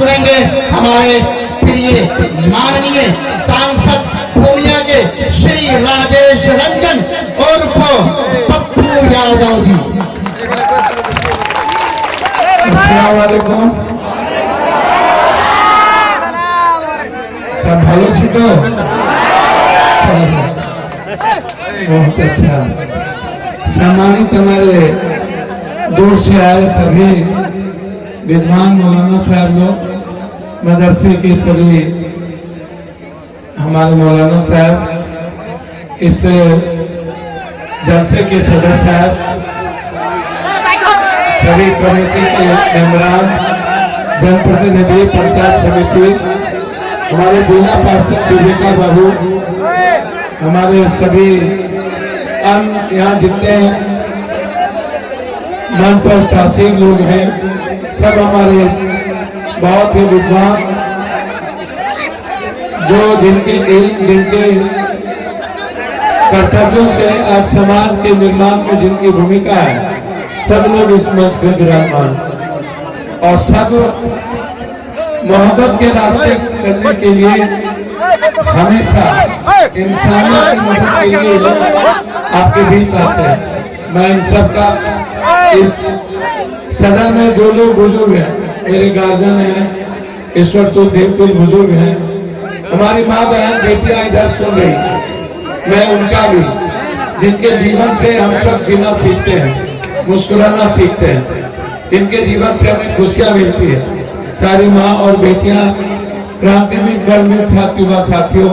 सुनेंगे हमारे प्रिय माननीय सांसद पूर्णिया के श्री राजेश रंजन उर्फ पप्पू यादव जी। अस्सलाम वालेकुम। सब भालो छी तो बहुत अच्छा। सम्मानित हमारे दूर से आए सभी विद्वान मौलाना साहब लोग, मदरसे के सभी हमारे मौलाना साहब, इस जलसे के सदस्य साहब, सभी कमेटी के मेंबरान, जनप्रतिनिधि, पंचायत समिति, हमारे जिला पार्षद विवेका बाबू, हमारे सभी यहाँ जितने मन पर तासीर लोग हैं, सब हमारे बहुत ही विद्वान, जो जिनके कर्तव्यों से आज समाज के निर्माण में जिनकी भूमिका है, सब लोग इस मंच पे विराजमान और सब मोहब्बत के रास्ते चलने के लिए हमेशा इंसानियत की मदद के लिए लोग आपके बीच आते हैं। मैं इन सब का इस सदन में जो लोग बुजुर्ग हैं, मेरे गार्जियन हैं, ईश्वर तो देवकुल बुजुर्ग हैं, हमारी माँ बहन बेटियां इधर सुन रही, मैं उनका भी, जिनके जीवन से हम सब जीना सीखते हैं, मुस्कुराना सीखते हैं, इनके जीवन से हमें खुशियां मिलती है। सारी माँ और बेटियां, क्रांति में घर में छात्र युवा साथियों,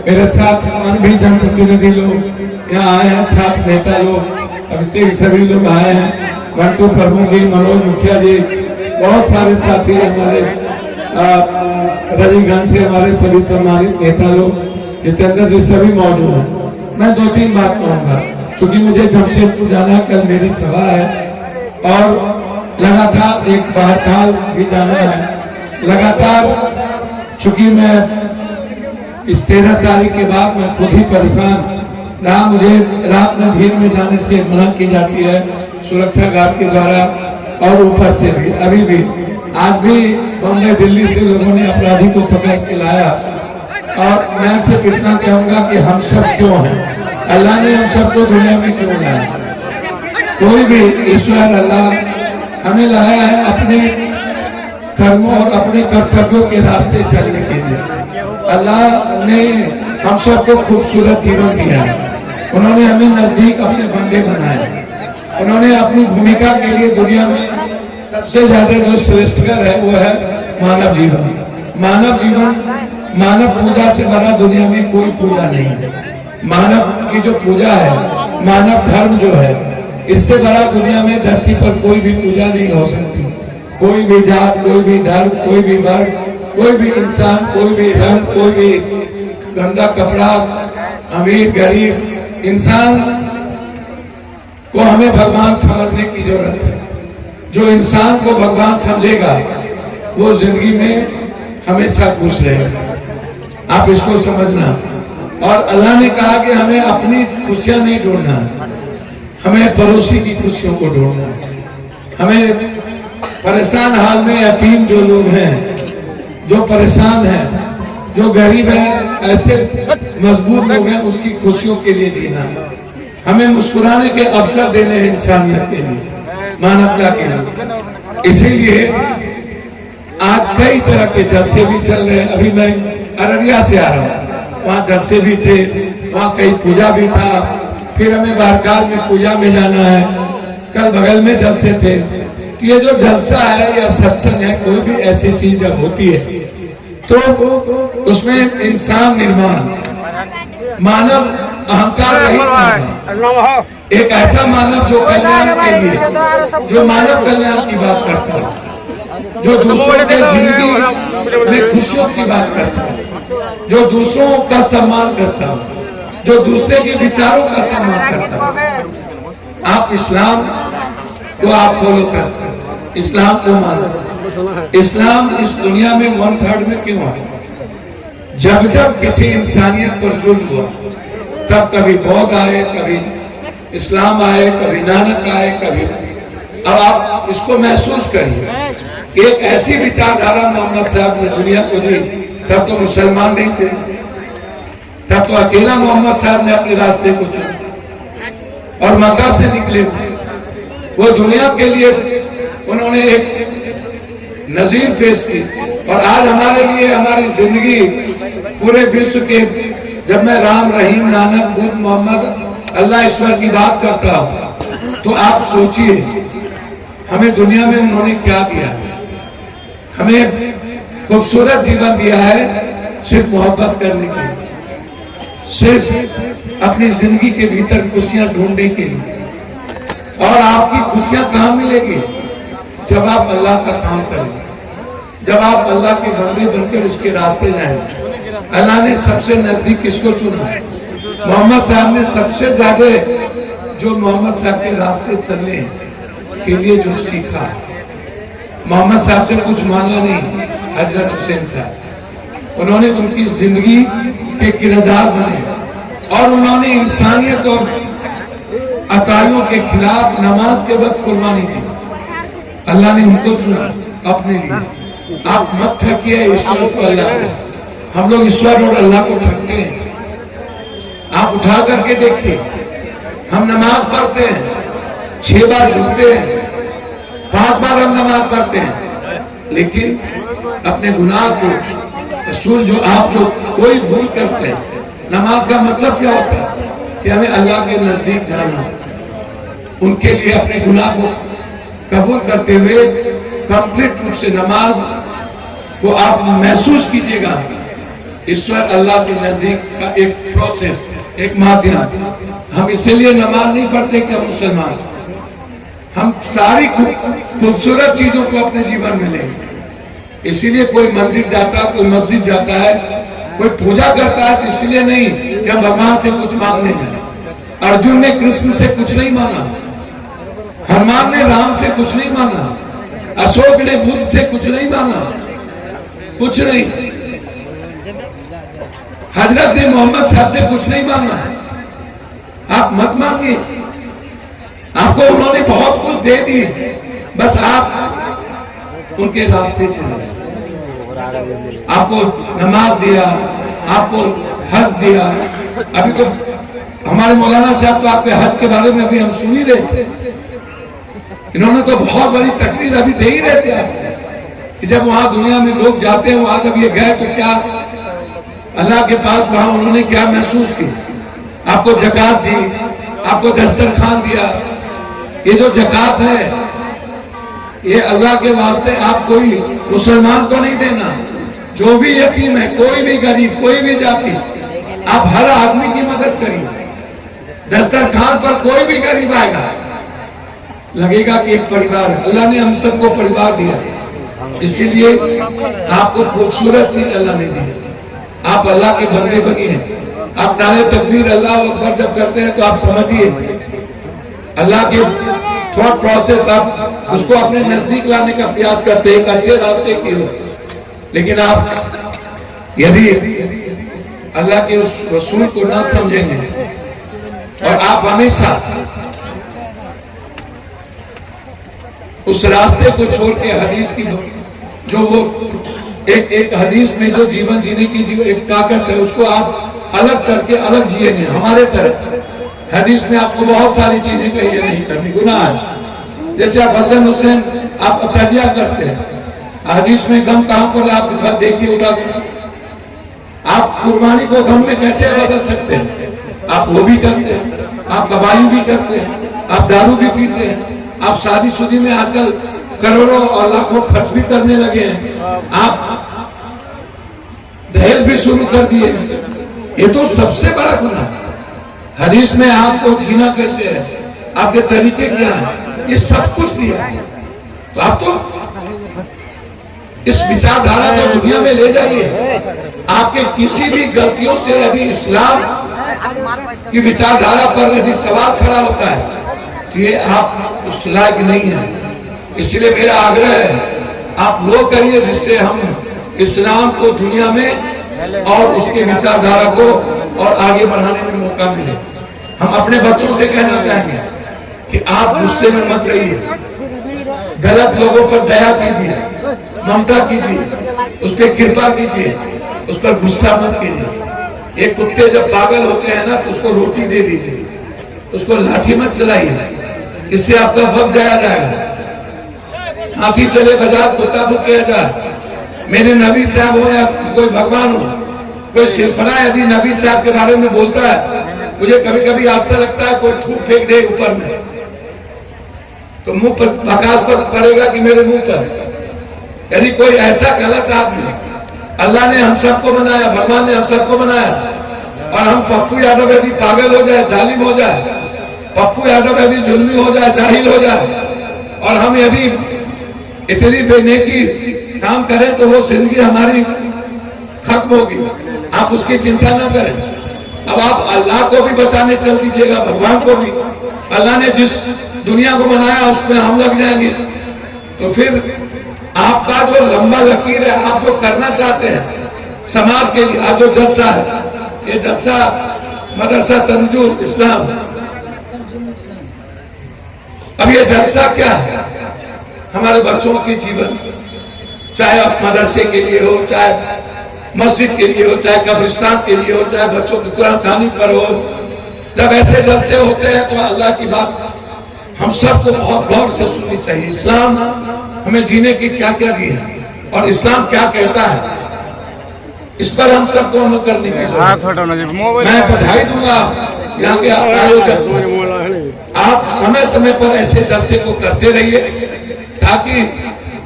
मेरे साथ अन्य भी जनप्रतिनिधि लोग यहाँ आए हैं, छात्र नेता लोग, अभिषेक सभी लोग आए हैं, मंटू प्रमुख जी, मनोज मुखिया जी, बहुत सारे साथी हमारे रजनीगंज से हमारे सभी सम्मानित नेता लोग, जितेंद्र जी सभी मौजूद हैं। मैं 2-3 बात कहूँगा क्योंकि मुझे जमशेदपुर जाना, कल मेरी सभा है और लगातार एक बाहरकाल भी जाना है। लगातार चूंकि मैं इस 13 तारीख के बाद मैं खुद ही परेशान रहा, मुझे रात में भीड़ में जाने से मना की जाती है सुरक्षा गार्ड के द्वारा और ऊपर से भी। अभी भी आज भी बम्बई दिल्ली से लोगों ने अपराधी को पकड़ के लाया और मैं सिर्फ इतना कहूंगा कि हम सब क्यों हैं, अल्लाह ने हम सबको दुनिया में क्यों लाया। कोई भी ईश्वर अल्लाह हमें लाया है अपने कर्मों और अपने कर्तव्यों के रास्ते चलने के लिए। अल्लाह ने हम सबको खूबसूरत जीवन दिया है, उन्होंने हमें नजदीक अपने बंदे बनाए, उन्होंने अपनी भूमिका के लिए दुनिया में सबसे ज्यादा जो श्रेष्ठकर है वो है मानव जीवन। मानव जीवन, मानव पूजा से बड़ा दुनिया में कोई पूजा नहीं है। मानव की जो पूजा है, मानव धर्म जो है, इससे बड़ा दुनिया में धरती पर कोई भी पूजा नहीं हो सकती। कोई भी जात, कोई भी धर्म, कोई भी वर्ग, कोई भी इंसान, कोई भी रंग, कोई भी गंदा कपड़ा, अमीर गरीब, इंसान को हमें भगवान समझने की जरूरत है। जो इंसान को भगवान समझेगा वो जिंदगी में हमेशा खुश रहेगा, आप इसको समझना। और अल्लाह ने कहा कि हमें अपनी खुशियां नहीं ढूंढना, हमें पड़ोसी की खुशियों को ढूंढना है। हमें परेशान हाल में यतीम जो लोग हैं, जो परेशान हैं, जो गरीब हैं, ऐसे मजबूत लोग हैं, उसकी खुशियों के लिए जीना। हमें मुस्कुराने के अवसर देने हैं इंसानियत के लिए, मानवता के लिए। इसीलिए आज कई तरह के जलसे भी चल रहे हैं। अभी मैं अररिया से आ रहा हूँ, वहाँ जलसे भी थे, वहाँ कई पूजा भी था, फिर हमें बारकाल में पूजा में जाना है, कल बगल में जलसे थे। ये जो जलसा है या सत्संग है, कोई भी ऐसी चीज जब होती है तो उसमें इंसान निर्माण, मानव अहंकार रहित, एक ऐसा मानव जो कल्याण के लिए, जो मानव कल्याण की बात करता है, जो दूसरों के जिंदगी में खुशियों की बात करता है, जो दूसरों का सम्मान करता है, जो दूसरे के विचारों का सम्मान करता है। आप इस्लाम को आप फॉलो करते हैं, इस्लाम को मानते। इस्लाम इस दुनिया में 1/3 में क्यों है? जब जब किसी इंसानियत पर जुल्म हुआ, तब कभी बौद्ध आए, कभी इस्लाम आए, कभी नानक आए, कभी। अब आप इसको महसूस करिए, एक ऐसी विचारधारा मोहम्मद साहब ने दुनिया को दी। तब तो मुसलमान नहीं थे, तब तो अकेला मोहम्मद साहब ने अपने रास्ते को चुना और मक्का से निकले। वो दुनिया के लिए उन्होंने एक नजीर पेश की। और आज हमारे लिए हमारी जिंदगी पूरे विश्व के, जब मैं राम, रहीम, नानक, बुद्ध, मोहम्मद, अल्लाह, ईश्वर की बात करता हूं तो आप सोचिए हमें दुनिया में उन्होंने क्या दिया। हमें खूबसूरत जीवन दिया है सिर्फ मोहब्बत करने के लिए, सिर्फ अपनी जिंदगी के भीतर खुशियां ढूंढने के लिए। और आपकी खुशियां कहां मिलेगी? जब आप अल्लाह का काम करेंगे, जब आप अल्लाह के बंदे बनकर उसके रास्ते जाएंगे। अल्लाह ने सबसे नजदीक किसको चुना? मोहम्मद साहब ने सबसे ज्यादा जो मोहम्मद साहब के रास्ते चलने के लिए जो सीखा, मोहम्मद साहब से कुछ मांगा नहीं, हजरत हुसैन साहब। उन्होंने उनकी जिंदगी के किरदार बने और उन्होंने इंसानियत और अताइयों के खिलाफ नमाज के वक्त कुर्बानी दी। अल्लाह ने उनको चुना अपने लिए। आप मत ठगिए ईश्वर को, अल्लाह को। हम लोग ईश्वर और अल्लाह को ठगते हैं। आप उठा करके देखिए, हम नमाज पढ़ते हैं, 6 बार झुकते हैं, 5 बार हम नमाज पढ़ते हैं, लेकिन अपने गुनाह को रसूल जो आप जो कोई भूल करते हैं। नमाज का मतलब क्या होता है? कि हमें अल्लाह के नजदीक जाना, उनके लिए अपने गुनाह को कबूल करते हुए कंप्लीट रूप से नमाज को आप महसूस कीजिएगा। ईश्वर अल्लाह के नजदीक का एक प्रोसेस, एक माध्यम। हम इसीलिए नमाज नहीं पढ़ते कि हम मुसलमान, हम सारी खूबसूरत चीजों को अपने जीवन में लेंगे। इसीलिए कोई मंदिर जाता है, कोई मस्जिद जाता है, कोई पूजा करता है, तो इसलिए नहीं कि हम भगवान से कुछ मांगने जाए। अर्जुन ने कृष्ण से कुछ नहीं मांगा, हनुमान ने राम से कुछ नहीं मांगा, अशोक ने बुद्ध से कुछ नहीं मांगा, कुछ नहीं। हजरत ने मोहम्मद साहब से कुछ नहीं मांगा। आप मत मांगिए, आपको उन्होंने बहुत कुछ दे दी, बस आप उनके रास्ते चले। आपको नमाज दिया, आपको हज दिया। अभी तो हमारे मौलाना साहब तो आपके हज के बारे में अभी हम सुन ही रहे थे। इन्होंने तो बहुत बड़ी तकरीर अभी दे ही रहे थे आपको कि जब वहां दुनिया में लोग जाते हैं, वहां जब ये गए तो क्या अल्लाह के पास वहां उन्होंने क्या महसूस किया। आपको जकात दी, आपको दस्तरखान दिया। ये जो जकात है ये अल्लाह के वास्ते आप कोई मुसलमान को नहीं देना, जो भी यतीम है, कोई भी गरीब, कोई भी जाति, आप हर आदमी की मदद करिए। दस्तरखान पर कोई भी गरीब आएगा, लगेगा कि एक परिवार है। अल्लाह ने हम सबको परिवार दिया, इसीलिए आपको खूबसूरत चीज अल्लाह ने दी है। आप अल्लाह के बंदे बनिए। आप नारे तकबीर अल्लाह अकबर जब करते हैं तो आप समझिए अल्लाह के थॉट प्रोसेस, आप उसको अपने नजदीक लाने का प्रयास करते हैं, एक अच्छे रास्ते की हो। लेकिन आप यदि अल्लाह के उस रसूल को ना समझेंगे और आप हमेशा उस रास्ते को छोड़ के हदीस की जो वो एक हदीस में जो जीवन जीने की जो एक ताकत है, उसको आप अलग करके अलग जिएंगे। हमारे तरह हदीस में आपको बहुत सारी चीजें कही है नहीं करनी, गुनाह है। जैसे आप हसन हुसैन आप तजिया करते हैं, हदीस में गम कहां पर आप देखिए उठा कर। आप कुर्बानी को गम में कैसे बदल सकते हैं? आप वो भी करते हैं, आप कबाई भी करते हैं, आप दारू भी पीते हैं, आप शादीशुदी में आजकल करोड़ों और लाखों खर्च भी करने लगे हैं, आप दहेज भी शुरू कर दिए। ये तो सबसे बड़ा गुनाह है। हदीस में आपको जीना कैसे है, आपके तरीके क्या है, ये सब कुछ दिया है। तो आप तो इस विचारधारा को दुनिया में ले जाइए। आपके किसी भी गलतियों से यदि इस्लाम की विचारधारा पर यदि सवाल खड़ा होता है तो ये आप उस लायक नहीं है। इसलिए मेरा आग्रह है आप वो करिए जिससे हम इस्लाम को दुनिया में और उसके विचारधारा को और आगे बढ़ाने में मौका मिले। हम अपने बच्चों से कहना चाहेंगे कि आप गुस्से में मत रहिए, गलत लोगों पर दया कीजिए, ममता कीजिए, उस पर कृपा कीजिए, उस पर गुस्सा मत कीजिए। ये कुत्ते जब पागल होते हैं ना तो उसको रोटी दे दीजिए, उसको लाठी मत चलाइए, इससे आपका वक्त जाया जाएगा। हाथी चले बाजार कुत्ता भूखे जाए। मेरे नबी साहब हो या कोई भगवान हो, कोई सिलफना यदि नबी साहब के बारे में बोलता है, मुझे कभी कभी ऐसा लगता है कोई थूक फेंक दे ऊपर में तो मुंह पर आकाश पर पड़ेगा कि मेरे मुंह पर। यदि कोई ऐसा गलत आदमी, अल्लाह ने हम सबको बनाया, भगवान ने हम सबको बनाया, और हम पप्पू यादव यदि पागल हो जाए, जालिम हो जाए, पप्पू यादव यदि जुल्मी हो जाए, जाहिल हो जाए, और हम यदि इतनी बेनेकी काम करें तो वो जिंदगी हमारी खत्म होगी। आप उसकी चिंता ना करें। अब आप अल्लाह को भी बचाने चल दीजिएगा, भगवान को भी। अल्लाह ने जिस दुनिया को बनाया उसमें हम लग जाएंगे तो फिर आपका जो लंबा लकीर है, आप जो करना चाहते हैं समाज के लिए, आज जो जलसा है, ये जलसा मदरसा तंजूर इस्लाम, अब ये जलसा क्या है? हमारे बच्चों के जीवन, चाहे आप मदरसे के लिए हो, चाहे मस्जिद के लिए हो, चाहे कब्रिस्तान के लिए हो, चाहे बच्चों की कुरान खानी पर हो, जब ऐसे जलसे होते हैं तो अल्लाह की बात हम सबको बहुत गौर से सुननी चाहिए। इस्लाम हमें जीने की क्या क्या दी है और इस्लाम क्या कहता है, इस पर हम सबको अमल करने की जरूरत है। मैं बधाई दूंगा यहाँ के आयोजक, आप समय समय पर ऐसे जलसे को करते रहिए ताकि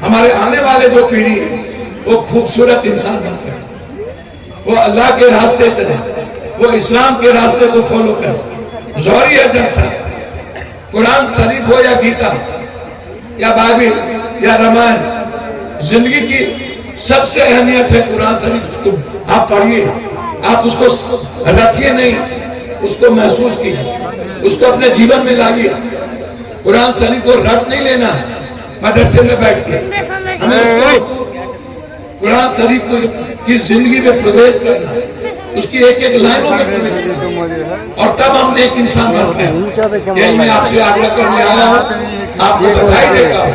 हमारे आने वाले जो पीढ़ी है वो खूबसूरत इंसान बन सके, वो अल्लाह के रास्ते चले, वो इस्लाम के रास्ते को फॉलो करे। जरूरी है जलसा, कुरान शरीफ हो या गीता या बाइबिल या रामायण, जिंदगी की सबसे अहमियत है कुरान शरीफ को आप पढ़िए, आप उसको रखिए नहीं, उसको महसूस कीजिए, उसको अपने जीवन में लाइए। कुरान शरीफ को रट नहीं लेना है मदरसे में बैठ के, हमें उसको कुरान शरीफ को की जिंदगी में प्रवेश करना, उसकी एक एक लाइनों में प्रवेश करना, और तब हम एक इंसान बनते हैं। यही मैं आपसे आग्रह करने आया हूँ, आपको बधाई देता हूँ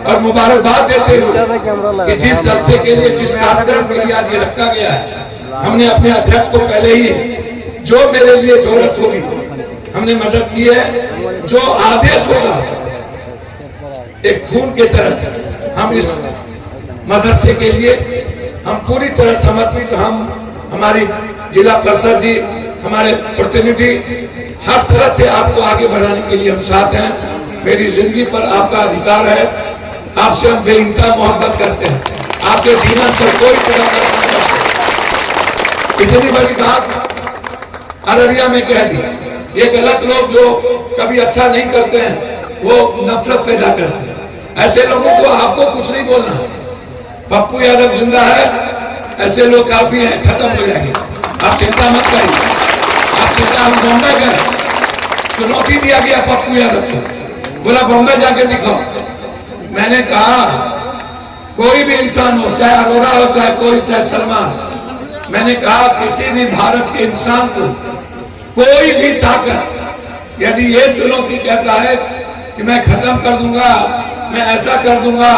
और मुबारकबाद देते हुए कि जिस जलसे के लिए, जिस कार्यक्रम के लिए आज ये रखा गया है, हमने अपने अध्यक्ष को पहले ही जो मेरे लिए जरूरत होगी हमने मदद की है। जो आदेश होगा एक खून के तरह हम इस मदरसे के लिए हम पूरी तरह समर्पित, हम हमारी जिला परिषद जी, हमारे प्रतिनिधि, हर तरह से आपको आगे बढ़ाने के लिए हम साथ हैं। मेरी जिंदगी पर आपका अधिकार है, आपसे हम बेइंतहा मोहब्बत करते हैं, आपके जीवन पर कोई तरह का इतनी बड़ी बात अररिया में कह दी। ये गलत लोग जो कभी अच्छा नहीं करते हैं वो नफरत पैदा करते हैं। ऐसे लोगों को आपको कुछ नहीं बोलना है। पप्पू यादव जिंदा है, ऐसे लोग काफी हैं, खत्म हो जाएंगे, आप चिंता मत करिए। आप चिंता, हम बॉम्बे गए, चुनौती दिया गया पप्पू यादव को, बोला बॉम्बे जाके दिखाओ। मैंने कहा कोई भी इंसान हो, चाहे अरोड़ा हो, चाहे कोई, चाहे सलमान, मैंने कहा किसी भी भारत के इंसान को कोई भी ताकत यदि ये चुनौती कहता है कि मैं खत्म कर दूंगा, मैं ऐसा कर दूंगा,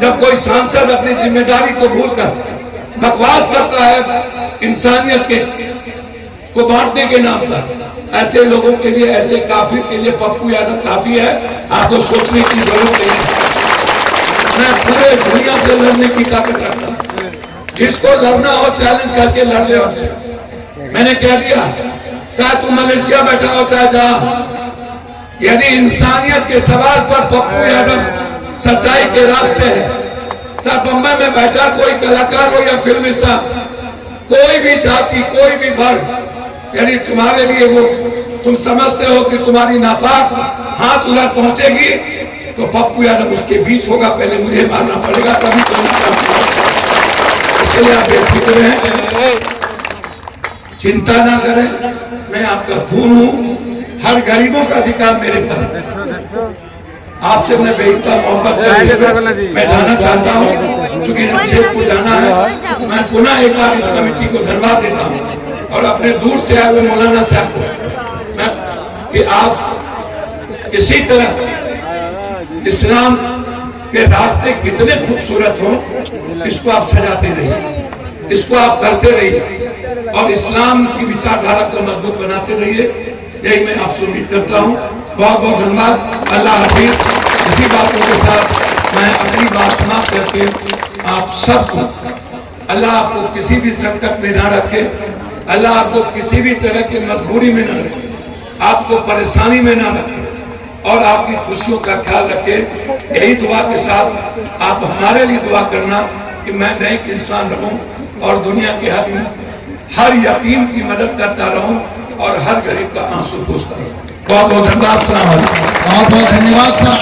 जब कोई सांसद अपनी जिम्मेदारी को भूलकर बकवास करता है इंसानियत के को बांटने के नाम पर, ऐसे लोगों के लिए, ऐसे काफिर के लिए पप्पू यादव काफी है। आपको सोचने की जरूरत नहीं है। मैं पूरे दुनिया से लड़ने की ताकत रखता हूं, जिसको लड़ना हो चैलेंज करके लड़ ले हमसे। मैंने कह दिया, चाहे तू मलेशिया बैठा हो, चाहे जहां, यदि इंसानियत के सवाल पर पप्पू यादव सच्चाई के रास्ते है, चाहे बम्बई में बैठा कोई कलाकार हो या फिल्म स्टार, कोई भी जाति, कोई भी वर्ग, यदि तुम्हारे लिए वो तुम समझते हो कि तुम्हारी नापाक हाथ उधर पहुंचेगी तो पप्पू यादव उसके बीच होगा, पहले मुझे मारना पड़ेगा तभी तो। इसलिए आप बेफिक्र हैं, चिंता ना करें, मैं आपका खून हूं, हर गरीबों का अधिकार मेरे पर है। आपसे मैं बेइंतहा मोहब्बत करके मैं जाना चाहता हूं, चूंकि जमशेदपुर जाना है। मैं पुनः एक बार इस कमेटी को धन्यवाद देता हूं और अपने दूर से आए हुए मौलाना साहब को मैं कि आप इसी तरह इस्लाम कि रास्ते कितने खूबसूरत हों, इसको आप सजाते रहिए, इसको आप करते रहिए और इस्लाम की विचारधारा को मजबूत बनाते रहिए। यही मैं आपसे उम्मीद करता हूँ। बहुत बहुत धन्यवाद। अल्लाह हाफिज। इसी बातों के साथ मैं अपनी बात समाप्त करके आप सबको, अल्लाह आपको किसी भी संकट में ना रखे, अल्लाह आपको किसी भी तरह की मजबूरी में ना रखे, आपको परेशानी में ना रखे और आपकी खुशियों का ख्याल रखे। यही दुआ के साथ आप हमारे लिए दुआ करना कि मैं नेक इंसान रहूं और दुनिया के हर यतीम की मदद करता रहूं और हर गरीब का आंसू पोंछता रहूं। बहुत बहुत धन्यवाद। बहुत बहुत धन्यवाद सर।